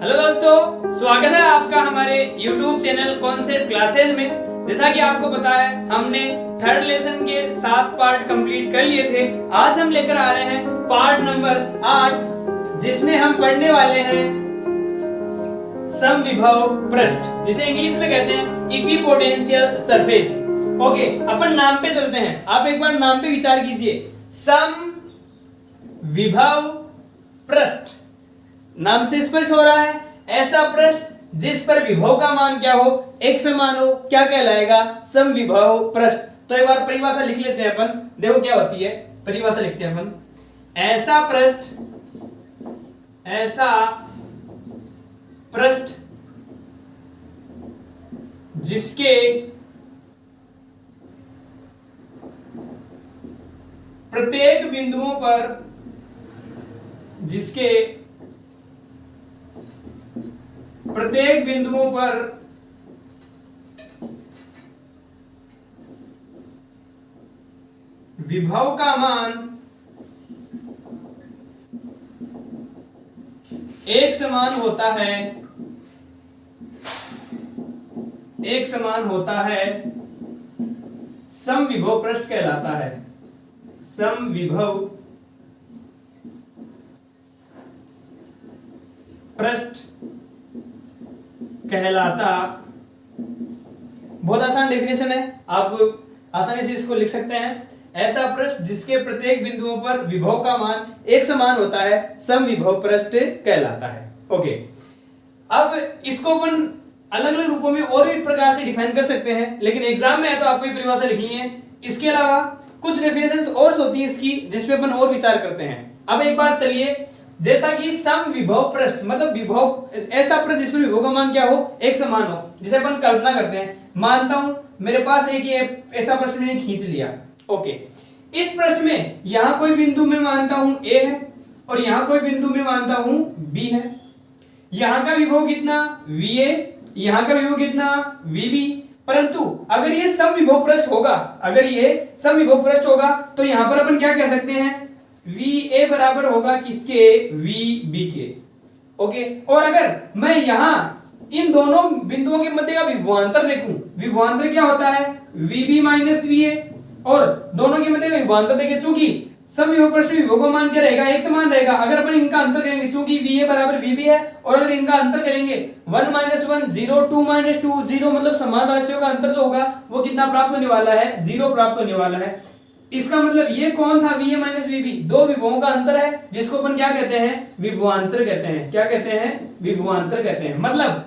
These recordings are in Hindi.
हेलो दोस्तों, स्वागत है आपका हमारे YouTube चैनल कॉन्सेप्ट क्लासेस में। जैसा कि आपको पता है, हमने थर्ड लेसन के 7 पार्ट कंप्लीट कर लिए थे। आज हम लेकर आ रहे हैं पार्ट नंबर 8, जिसमें हम पढ़ने वाले हैं समविभव पृष्ठ, जिसे इंग्लिश में कहते हैं इक्विपोटेंशियल सरफेस। ओके, अपन नाम पे चलते हैं। आप एक बार नाम पे विचार कीजिए, समविभव पृष्ठ। नाम से स्पष्ट हो रहा है, ऐसा पृष्ठ जिस पर विभव का मान क्या हो, एक समान हो, क्या कहलाएगा? समविभव पृष्ठ। तो एक बार परिभाषा लिख लेते हैं अपन, देखो क्या होती है। परिभाषा लिखते हैं अपन, ऐसा पृष्ठ जिसके प्रत्येक बिंदुओं पर विभव का मान एक समान होता है, समविभव पृष्ठ कहलाता है। समविभव पृष्ठ कहलाता। बहुत आसान डेफिनेशन है, आप आसानी से इसको लिख सकते हैं। ऐसा पृष्ठ जिसके प्रत्येक बिंदुओं पर विभव का मान एक समान होता है, समविभव पृष्ठ कहलाता है। ओके, अब इसको अपन अलग अलग रूपों में और भी प्रकार से डिफाइन कर सकते हैं, लेकिन एग्जाम में है तो आपको ये परिभाषा लिखनी है। इसके अलावा कुछ डेफिनेशंस और होती है इसकी, जिसपे अपन और विचार करते हैं। अब एक बार चलिए, जैसा कि समविभव पृष्ठ मतलब विभव, ऐसा पृष्ठ जिसमें विभव का मान क्या हो, एक समान हो, जिसे अपन कल्पना करते हैं। मानता हूं मेरे पास एक ये ऐसा पृष्ठ मैंने खींच लिया। ओके, इस पृष्ठ में यहां कोई बिंदु में मानता हूं ए है और यहां कोई बिंदु में मानता हूं बी है। यहां का विभव कितना? VA, यहां का विभव कितना? VB। परंतु अगर ये समविभव पृष्ठ होगा, तो यहां पर अपन क्या कह सकते हैं? VA बराबर होगा किसके? VB के। ओके, और अगर मैं यहां इन दोनों बिंदुओं के मध्य का विभवांतर देखूं, विभवांतर क्या होता है? VB minus VA। और दोनों के मध्य का विभवांतर देखें, चूंकि समविभव पृष्ठ में विभव का मान क्या रहेगा? एक समान रहेगा। अगर अपन इनका अंतर करेंगे, चूंकि VA बराबर VB है, और अगर इनका अंतर करेंगे 1 माइनस 1 0, 2 माइनस 2 0, मतलब समान राशियों का अंतर जो होगा वो कितना प्राप्त होने वाला है? 0 प्राप्त होने वाला है। इसका मतलब ये कौन था? VA माइनस VB, दो विभवों का अंतर है, जिसको अपन क्या कहते हैं? विभवांतर कहते हैं। क्या कहते हैं? विभवांतर कहते हैं। मतलब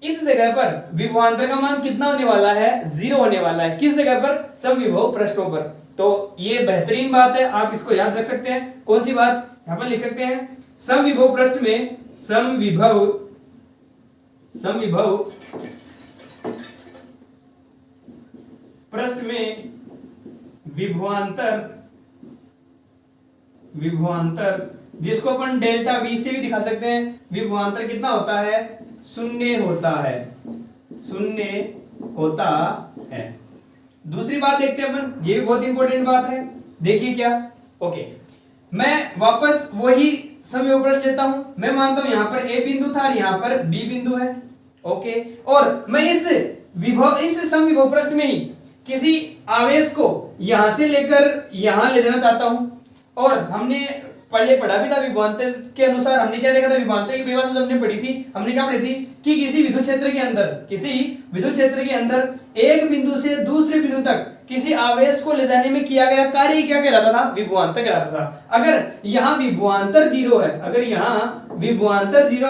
इस जगह पर विभवांतर का मान कितना होने वाला है? 0 होने वाला है। किस जगह पर? समविभव पृष्ठों पर। तो ये बेहतरीन बात है, आप इसको याद रख सकते हैं। कौन सी बात? यहां पर लिख सकते हैं, समविभव पृष्ठ में समविभव पृष्ठ में विभवांतर जिसको अपन डेल्टा V से भी दिखा सकते हैं, विभवांतर कितना होता है? 0 होता है। दूसरी बात देखते हैं अपन, ये भी बहुत इंपॉर्टेंट बात है। देखिए क्या। ओके, मैं वापस वही समविभव पृष्ठ लेता हूं। मैं मानता हूं यहां पर A बिंदु था और यहां पर B बिंदु है। ओके, और मैं इस समविभव पृष्ठ में ही किसी आवेश को यहां से लेकर यहां ले जाना चाहता हूं। और हमने पहले पढ़ा भी था विभवांतर के अनुसार। हमने क्या देखा था? विभवांतर की परिभाषा हमने पढ़ी थी। हमने क्या पढ़ी थी कि किसी विद्युत क्षेत्र के अंदर एक बिंदु से दूसरे बिंदु तक किसी आवेश को ले जाने में किया गया कार्य क्या कहलाता था? विभवांतर कहलाता था। अगर यहाँ विभवांतर 0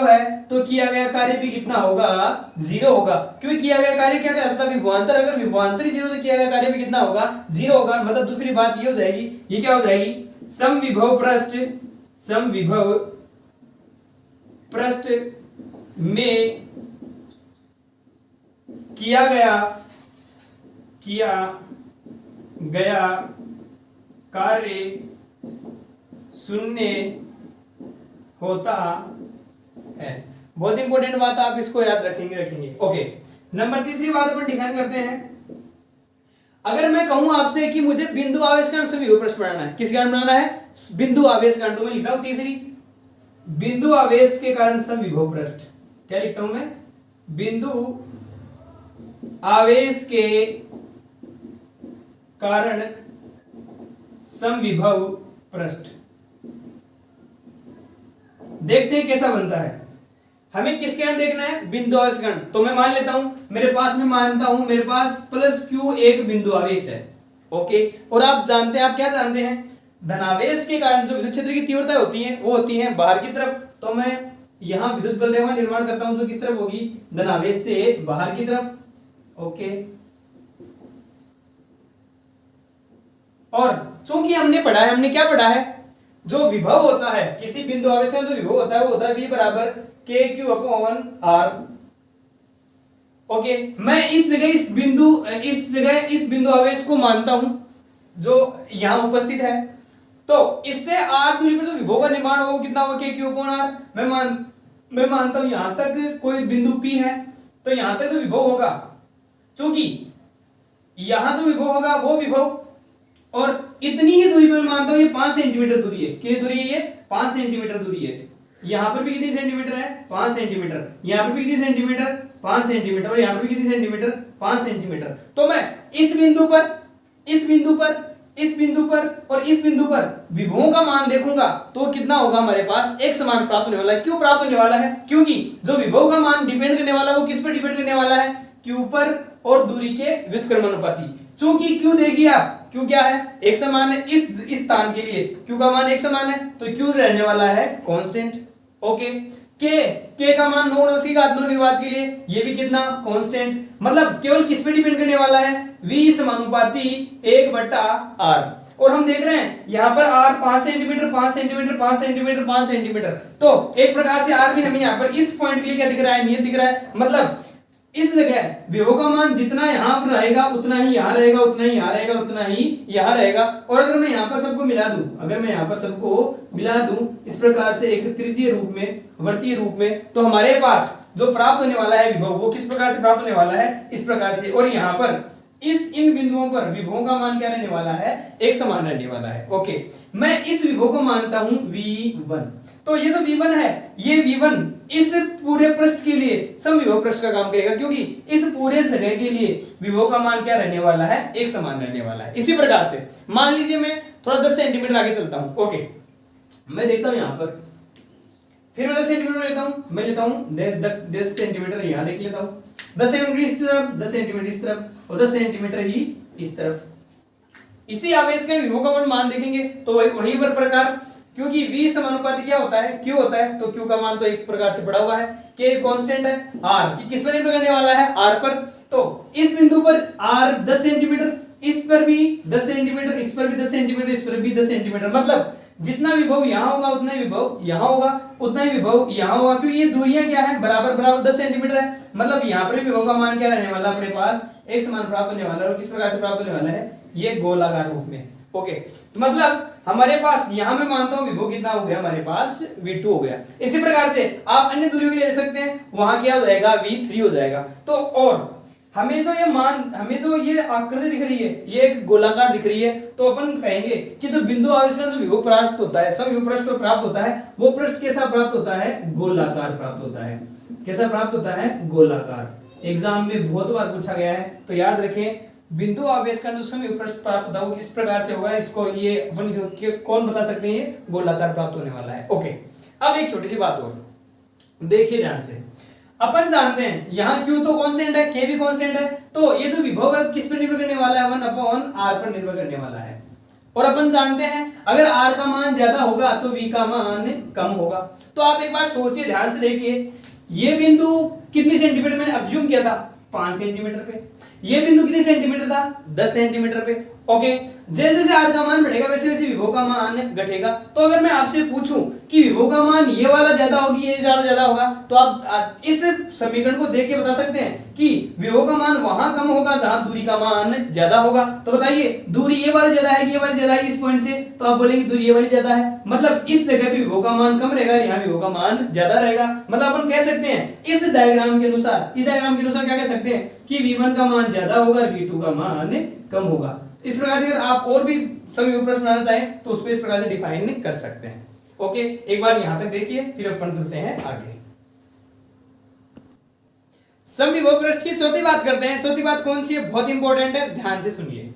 है, तो किया गया कार्य भी कितना होगा? 0 होगा। क्योंकि किया गया कार्य क्या कहलाता था? विभवांतर। अगर विभवांतर 0 तो किया गया कार्य भी कितना होगा? 0 होगा। मतलब दूसरी बात ये हो जाएगी, ये क्या हो जाएगी? समविभव पृष्ठ में किया गया कार्य 0 होता है। बहुत इंपॉर्टेंट बात, आप इसको याद रखेंगे। ओके, नंबर तीसरी बात अपन डिफाइन करते हैं। अगर मैं कहूं आपसे कि मुझे बिंदु आवेश कारण समविभव पृष्ठ बनाना है, किस कारण बनाना है? बिंदु आवेश कारण। तो मैं लिखता हूं तीसरी, बिंदु आवेश के कारण समविभव पृष्ठ, क्या लिखता हूं मैं, बिंदु आवेश के कारण समविभव पृष्ठ। देखते हैं कैसा बनता है। हमें किसके कारण देखना है, बिंदु आवेश कारण। तो मैं मान लेता हूं मेरे पास, मैं मानता हूं मेरे पास प्लस क्यू एक बिंदु आवेश है, ओके। और आप जानते हैं, आप क्या जानते हैं, धनावेश के कारण जो विद्युत क्षेत्र की तीव्रता होती है वो होती है बाहर की तरफ। तो मैं यहां विद्युत बल रेखा निर्माण करता हूं जो किस तरफ होगी, धनावेश से बाहर की तरफ, ओके। और चूंकि हमने पढ़ा है, हमने क्या पढ़ा है, जो विभव होता है किसी बिंदु आवेश का, जो विभव होता है वो होता है V बराबर के क्यू अपॉन आर, ओके। मैं इस जगह इस बिंदु आवेश को मानता हूं जो यहां उपस्थित है। तो इससे आर दूरी पर जो विभव का निर्माण होगा वो कितना होगा, के क्यू अपॉन आर। मैं मानता हूं यहां तक कोई बिंदु P है, तो यहां तक जो विभव होगा, चूंकि यहां जो विभव होगा वो विभव, और इतनी ही दूरी पर मैं मानता हूं ये 5 सेंटीमीटर दूरी है। कितनी दूरी है, ये 5 सेंटीमीटर दूरी है। यहां पर भी कितनी सेंटीमीटर है, 5 सेंटीमीटर। यहां पर भी कितनी सेंटीमीटर, 5 सेंटीमीटर। और यहां पर भी कितनी सेंटीमीटर, 5 सेंटीमीटर। तो मैं इस बिंदु पर और इस बिंदु पर विभवों का मान देखूंगा तो कितना होगा, हमारे पास एक समान प्राप्त होने वाला है। क्यों प्राप्त होने वाला है, क्योंकि जो विभव का मान डिपेंड करने वाला है वो किस पर डिपेंड करने वाला है, क्यू पर और दूरी के व्युत्क्रमानुपाती। चूंकि क्यू देखिए आप, क्यू क्या है, एक समान है। इस स्थान के लिए क्यू का मान एक समान है, तो क्यू रहने वाला है कांस्टेंट, ओके। के का मान 9 निर्वात के लिए ये भी कितना, कांस्टेंट। मतलब केवल किस पे डिपेंड करने वाला है, V समानुपाती 1/r। और हम देख रहे हैं यहां पर r 5 centimetre 5 centimetre 5 centimetre 5 centimetre. तो एक प्रकार से r भी हमें यहां पर इस पॉइंट के लिए क्या दिख रहा है, नियत दिख रहा है। मतलब इस जगह विभव का मान जितना यहां पर रहेगा उतना ही यहां रहेगा, उतना ही यहां रहेगा, उतना ही यहां रहेगा। और अगर मैं यहां पर सबको मिला दूं, इस प्रकार से एक त्रिज्यीय रूप में, वर्तीय रूप में, तो हमारे पास जो प्राप्त होने वाला है विभव वो किस प्रकार से प्राप्त होने वाला है, इस प्रकार से। और यहां पर इन बिंदुओं पर विभवों का मान क्या रहने वाला है, एक समान रहने वाला है, ओके। मैं इस विभव को मानता हूं V1। तो ये जो V1 है, ये V1 इस पूरे पृष्ठ के लिए समविभव पृष्ठ का काम करेगा, क्योंकि इस पूरे जगह के लिए विभव का मान क्या रहने वाला है, एक समान रहने वाला है। इसी प्रकार से मान लीजिए मैं थोड़ा 10 सेंटीमीटर आगे चलता हूं, ओके। मैं देखता हूं यहां पर, फिर मैं 10 सेंटीमीटर लेता हूं, मैं लेता हूं 10 सेंटीमीटर यहां देख लेता हूं, 10 सेंटीमीटर इस तरफ, 10 सेंटीमीटर इस तरफ, और 10 सेंटीमीटर ही इस तरफ। इसी आवेश के विभव का मान देखेंगे तो वही प्रकार, क्योंकि V समानुपाती क्या होता है, Q होता है। तो Q का मान तो एक प्रकार से बढ़ा हुआ है, K कांस्टेंट है, R किस पर निर्भर करने वाला है, R पर। तो इस बिंदु पर R 10 सेंटीमीटर, इस पर भी 10 सेंटीमीटर, इस पर भी 10 सेंटीमीटर, इस पर भी 10 सेंटीमीटर। मतलब जितना विभव यहां होगा उतना ही विभव यहां होगा, उतना ही विभव यहां होगा, क्योंकि ये दूरियां क्या है, बराबर 10 सेंटीमीटर है। मतलब यहां पर भी विभव का मान क्या रहने वाला है, अपने पास एक समान प्राप्त होने वाला है। और किस प्रकार से प्राप्त होने वाला है, ये गोलाकार रूप में, ओके। तो मतलब हमारे पास यहां मैं मानता हूं विभव कितना हो गया, हमारे पास V2 हो गया। इसी प्रकार से आप अन्य दूरियों के लिए ले सकते हैं, वहां क्या हो जाएगा, V3 हो जाएगा। तो और हमें जो ये आकृति दिख रही है, ये एक गोलाकार दिख रही है। तो अपन कहेंगे कि जो बिंदु आवेश का जो विभव प्राप्त होता है, समविभव पृष्ठ प्राप्त होता है, वो पृष्ठ कैसा प्राप्त होता है, गोलाकार प्राप्त होता है। कैसा प्राप्त होता है, गोलाकार। एग्जाम में बहुत बार पूछा गया है, तो याद रखें बिंदु आवेश का जो समविभव पृष्ठ प्राप्त होता है वो इस प्रकार से होगा। इसको ये अपन कौन बता सकते हैं, ये गोलाकार प्राप्त होने वाला है, ओके। अब एक छोटी सी बात और देखिए ध्यान से। अपन जानते हैं यहां Q तो कांस्टेंट है, K भी कांस्टेंट है। तो ये जो विभव है किस पर निर्भर करने वाला है, 1/r पर निर्भर करने वाला है। और अपन जानते हैं अगर R का मान ज्यादा होगा तो V का मान कम होगा। तो आप एक बार सोचिए, ध्यान से देखिए, ये बिंदु कितनी सेंटीमीटर मैंने अज्यूम किया था, 5 सेंटीमीटर पे। ये बिंदु कितने सेंटीमीटर था, 10 सेंटीमीटर पे, ओके। जैसे जैसे R का मान बढ़ेगा वैसे वैसे विभव का मान घटेगा। तो अगर मैं आपसे पूछूं कि विभव का मान ये वाला ज्यादा होगी, ये ज्यादा होगा, तो आप इस समीकरण को देख के बता सकते हैं कि विभव का मान वहां कम होगा जहां दूरी का मान ज्यादा होगा। तो बताइए दूरी ये वाली ज्यादा है, ये वाली ज्यादा है इस पॉइंट से, तो आप बोलेंगे दूरी ये वाली ज्यादा है। मतलब इस जगह पे विभव का मान कम रहेगा, यहाँ विभव का मान ज्यादा रहेगा। मतलब अपन कह सकते हैं इस डायग्राम के अनुसार क्या कह सकते हैं कि V1 का मान ज्यादा होगा, V2 का मान कम होगा। इस प्रकार से अगर आप और भी समविभव प्रश्न बनाना चाहें तो उसको इस प्रकार से डिफाइन कर सकते हैं। ओके, एक बार यहां तक देखिए, फिर अपन चलते हैं आगे। समविभव पृष्ठ की चौथी बात करते हैं। चौथी बात कौन सी है, बहुत इंपॉर्टेंट है, ध्यान से सुनिए।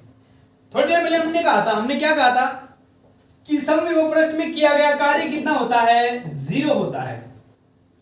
थोड़ी देर पहले हमने कहा था, हमने क्या कहा था कि समविभव पृष्ठ में किया गया कार्य कितना होता है, 0 होता है।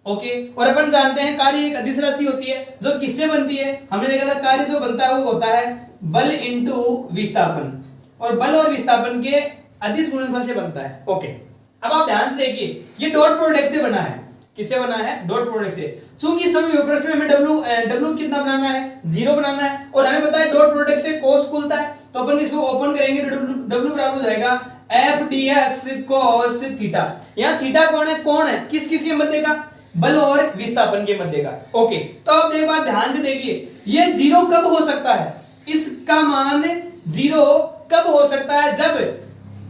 ओके, और अपन जानते हैं कार्य एक अदिश राशि होती है जो किससे बनती है, हमने देखा था कार्य जो बनता है वो होता है बल इंटू विस्थापन, और बल और विस्थापन के अदिश गुणनफल से बनता है। ओके, अब आप ध्यान से देखिए, ये डॉट प्रोडक्ट से बना है। किससे बना है, डॉट प्रोडक्ट से। चूंकि समविभव पृष्ठ में हमें W कितना बनाना है, 0 बनाना है, और हमें पता है डॉट प्रोडक्ट से cos खुलता है, तो अपन इसको ओपन करेंगे तो W बराबर हो जाएगा f dx cos थीटा। यहाँ थीटा कौन है, किस किस के मध्य का, बल और विस्थापन के मध्य का। ओके, तो अब एक बार ध्यान से देखिए, ये 0 कब हो सकता है, इसका मान 0 कब हो सकता है, जब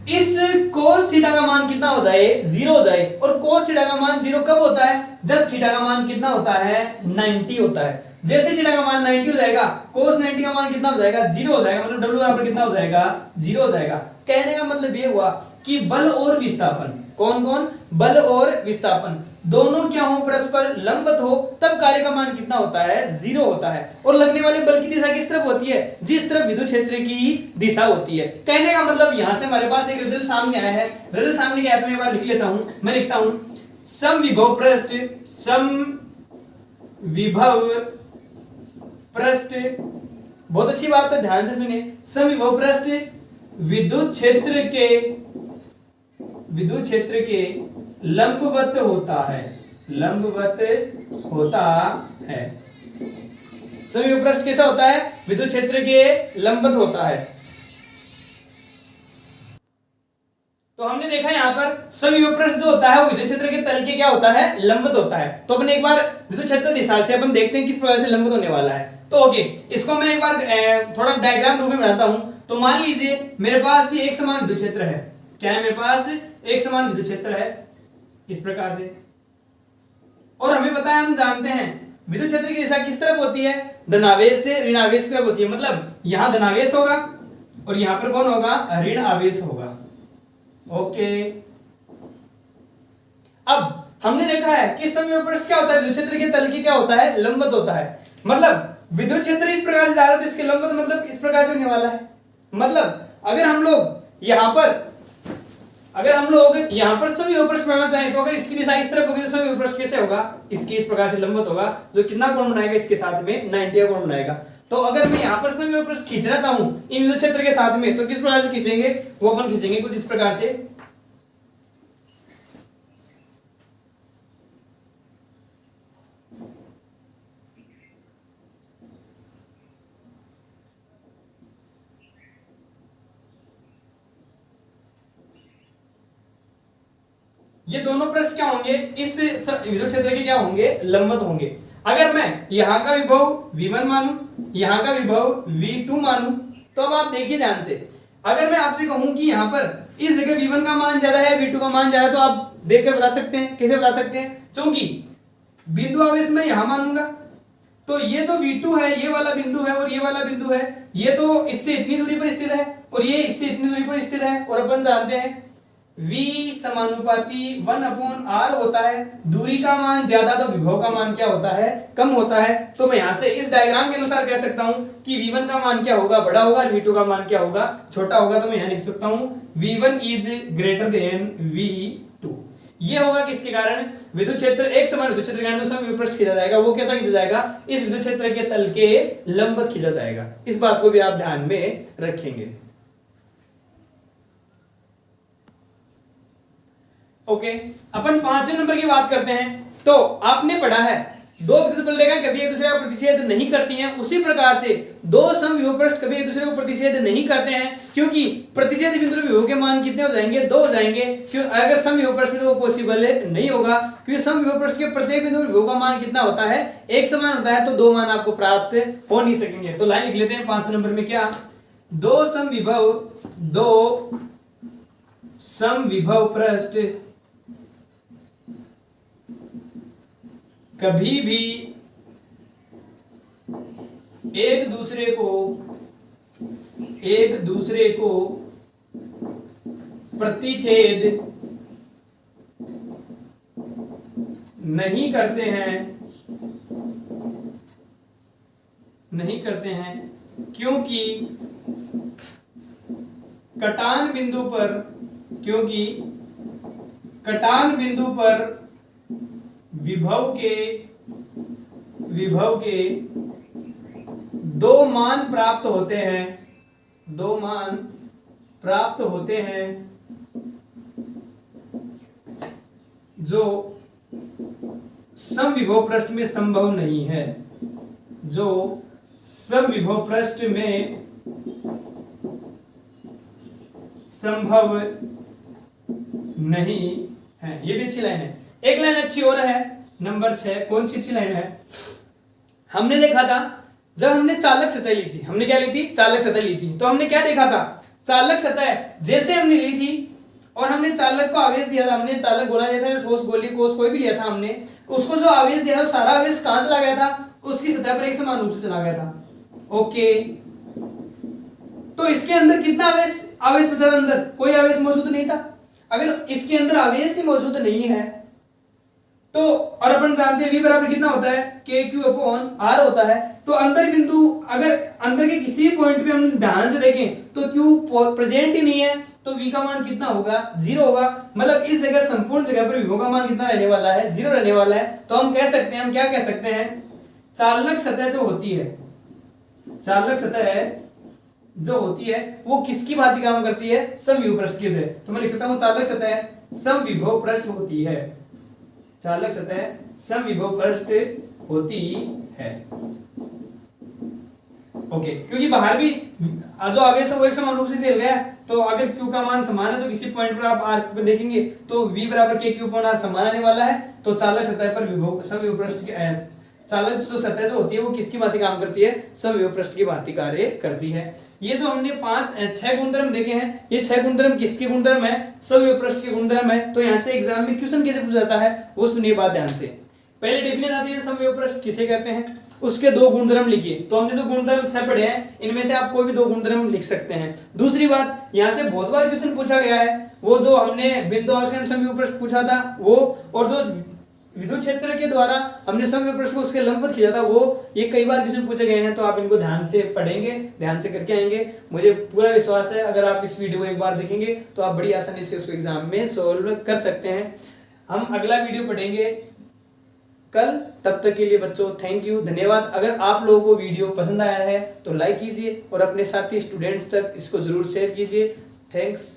इस cos थीटा का मान कितना हो जाए, 0 हो जाए। और cos थीटा का मान 0 कब होता है, जब थीटा का मान कितना होता है, 90 होता है। जैसे थीटा का मान 90 हो जाएगा, cos 90 का मान कितना हो जाएगा, 0 हो जाएगा, मतलब W बराबर कितना हो जाएगा, 0 हो जाएगा। कहने का मतलब ये हुआ कि बल और विस्थापन, कौन कौन, बल और विस्थापन दोनों क्या हो, परस्पर लंबवत हो, तब कार्य का मान कितना होता है, 0 होता है। और लगने वाले बल की दिशा किस तरफ होती है, जिस तरफ विद्युत क्षेत्र की दिशा होती है। कहने का मतलब यहां से हमारे पास एक रिजल्ट सामने आया है। रिजल्ट सामने क्या है, एक बार लिख लेता हूं, मैं लिखता हूं, समविभव पृष्ठ, समविभव पृष्ठ, बहुत अच्छी बात है, ध्यान से सुनिए। समविभव पृष्ठ विद्युत क्षेत्र के लंबवत होता है, लंबवत होता है। समविभव पृष्ठ कैसा होता है, विद्युत क्षेत्र के लंबवत होता है। तो हमने देखा यहां पर समविभव पृष्ठ जो होता है वो विद्युत क्षेत्र के तल के क्या होता है, लंबवत होता है। तो अपन एक बार विद्युत क्षेत्र दिशा से अपन देखते हैं किस प्रकार से लंबवत होने वाला है। तो ओके, इसको मैं एक बार थोड़ा डायग्राम रूप में बनाता हूं। तो मान लीजिए मेरे पास ये एक समान विद्युत क्षेत्र है, क्या है, मेरे पास एक समान विद्युत क्षेत्र है इस प्रकार से, और हमें पता है, हम जानते हैं विद्युत क्षेत्र की दिशा किस तरफ होती है, धनावेश से ऋणावेश की तरफ होती है। मतलब यहां धनावेश होगा और यहां पर कौन होगा, ऋण आवेश होगा। ओके, अब हमने देखा है कि समविभव पृष्ठ क्या होता है, विद्युत क्षेत्र के तल की क्या होता है, लंबवत होता है। मतलब विद्युत क्षेत्र इस प्रकार से जा रहा है तो इसके लंबवत मतलब इस प्रकार से होने वाला है। मतलब अगर हम लोग यहां पर समविभव पृष्ठ बनाना चाहें तो अगर इसकी दिशा इस तरफ होगी तो समविभव पृष्ठ कैसे होगा, इसके इस प्रकार से लंबवत होगा, जो कितना कोण बनाएगा, इसके साथ में 90 का कोण बनाएगा। तो अगर मैं यहां पर समविभव पृष्ठ खींचना चाहूं इन विद्युत क्षेत्र के साथ में, तो किस प्रकार से खींचेंगे, वो अपन खींचेंगे कुछ इस प्रकार से। ये दोनों पृष्ठ क्या होंगे, इस विद्युत क्षेत्र के क्या होंगे, लंबवत होंगे। अगर मैं यहां का विभव V1 मानूं, यहां का विभव V2 मानूं, तो अब आप देखिए ध्यान से, अगर मैं आपसे कहूं कि यहां पर इस जगह V1 का मान ज्यादा है, V2 का मान ज्यादा है, तो आप देखकर बता सकते हैं, कैसे बता सकते हैं, क्योंकि बिंदु आवेश मैं यहां मानूंगा, तो ये जो V2 है, ये वाला बिंदु है और ये वाला बिंदु है, ये तो इससे इतनी दूरी पर स्थित है और ये इससे इतनी दूरी पर स्थित है। और अपन जानते हैं V समानुपाती 1/r होता है, दूरी का मान ज्यादा तो विभव का मान क्या होता है, कम होता है। तो मैं यहां से इस डायग्राम के अनुसार कह सकता हूं कि V1 का मान क्या होगा, बड़ा होगा, और V2 का मान क्या होगा, छोटा होगा। तो मैं यहां लिख सकता हूं V1 is greater than V2। ये होगा किसके कारण, विद्युत क्षेत्र एक समान विद्युत क्षेत्र के कारण समविभव पृष्ठ खींचा जाएगा, वो कैसा खींचा जाएगा, इस विद्युत क्षेत्र के तल के लंबवत खींचा जाएगा। इस बात को भी आप ध्यान में रखेंगे। ओके, अपन 5वें नंबर की बात करते हैं। तो आपने पढ़ा है दो विद्युत बलरेखाएं कभी एक दूसरे का प्रतिच्छेद नहीं करती हैं, उसी प्रकार से दो समविभव पृष्ठ कभी एक दूसरे को प्रतिच्छेद नहीं करते हैं, क्योंकि प्रतिच्छेद बिंदु विभव के मान कितने हो जाएंगे, 2 हो जाएंगे। क्यों, अगर समविभव पृष्ठ में तो वो पॉसिबल नहीं होगा, क्योंकि समविभव पृष्ठ के प्रत्येक बिंदु विभव का मान कितना होता है, एक समान होता है, तो 2 मान आपको प्राप्त हो नहीं सकेंगे। तो लाइन लिख लेते हैं 5 नंबर में, क्या, दो समविभव पृष्ठ कभी भी एक दूसरे को प्रतिच्छेद नहीं करते हैं क्योंकि कटान बिंदु पर विभव के दो मान प्राप्त होते हैं जो समविभव पृष्ठ में संभव नहीं है, संभव नहीं है। ये भी अच्छी लाइन है। एक लाइन अच्छी और है, नंबर 6। कौन सी अच्छी लाइन है? हमने देखा था जब हमने चालक सतह ली थी, हमने क्या ली थी? चालक सतह ली थी। तो हमने क्या देखा था? चालक सतह जैसे हमने ली थी और हमने चालक को आवेश दिया था, हमने चालक गोला लिया था, ठोस गोली कोस कोई भी लिया था, हमने उसको जो आवेश दिया था सारा आवेश कहां चला गया था? उसकी सतह पर एक समान रूप से चला गया था। ओके, तो इसके अंदर कितना आवेश बचा था? अंदर कोई आवेश मौजूद नहीं था। अगर इसके अंदर आवेश ही मौजूद नहीं है तो, और अपन जानते हैं v बराबर कितना होता है? KQ/R होता है। तो अंदर बिंदु, अगर अंदर के किसी पॉइंट पे हम ध्यान से देखें तो Q प्रेजेंट ही नहीं है, तो v का मान कितना होगा? 0 होगा। मतलब इस जगह, संपूर्ण जगह पर विभव का मान कितना रहने वाला है? 0 रहने वाला है। तो हम कह सकते हैं, हम क्या कह सकते हैं? चालक सतह जो होती है, जो होती है वो किसकी भांति काम करती है? समविभव पृष्ठ की तरह। तो मैं लिख सकता हूं चालक सतह समविभव पृष्ठ होती है। चालक सतह समविभव पृष्ठ होती है। ओके, क्योंकि बाहर भी जो आवेश है वो एक समान रूप से फैल गया है। तो अगर Q का मान समान है तो किसी पॉइंट पर आप R को देखेंगे तो V बराबर KQ/R समान आने वाला है। तो चालक सतह पर विभव समविभव पृष्ठ की चालक जो सतह जो होती है वो किसकी भांति काम करती है? समविभव पृष्ठ की भांति कार्य करती है। ये जो हमने 6 गुणधर्म देखे हैं, ये 6 गुणधर्म किसके गुणधर्म है? समविभव पृष्ठ के गुणधर्म है। तो यहाँ से एग्जाम में क्वेश्चन कैसे पूछा जाता है वो सुनिए बात ध्यान से। पहले डेफिनेशन आती है समविभव पृष्ठ किसे कहते हैं, उसके 2 गुणधर्म लिखिए। तो हमने जो गुणधर्म 6 पढ़े हैं इनमें से आप कोई भी 2 गुणधर्म लिख सकते हैं। दूसरी बात, यहाँ से बहुत बार क्वेश्चन पूछा गया है, वो जो हमने बिंदु आवेश समविभव पृष्ठ पूछा था वो, और जो विद्युत क्षेत्र के द्वारा हमने समविभव पृष्ठ को उसके लंबवत किया था वो, ये कई बार क्वेश्चन पूछे गए हैं। तो आप इनको ध्यान से पढ़ेंगे, ध्यान से करके आएंगे। मुझे पूरा विश्वास है अगर आप इस वीडियो को एक बार देखेंगे तो आप बड़ी आसानी से उसको एग्जाम में सोल्व कर सकते हैं। हम अगला वीडियो पढ़ेंगे कल। तब तक के लिए बच्चों थैंक यू, धन्यवाद। अगर आप लोगों को वीडियो पसंद आया है तो लाइक कीजिए और अपने साथी स्टूडेंट्स तक इसको जरूर शेयर कीजिए। थैंक्स।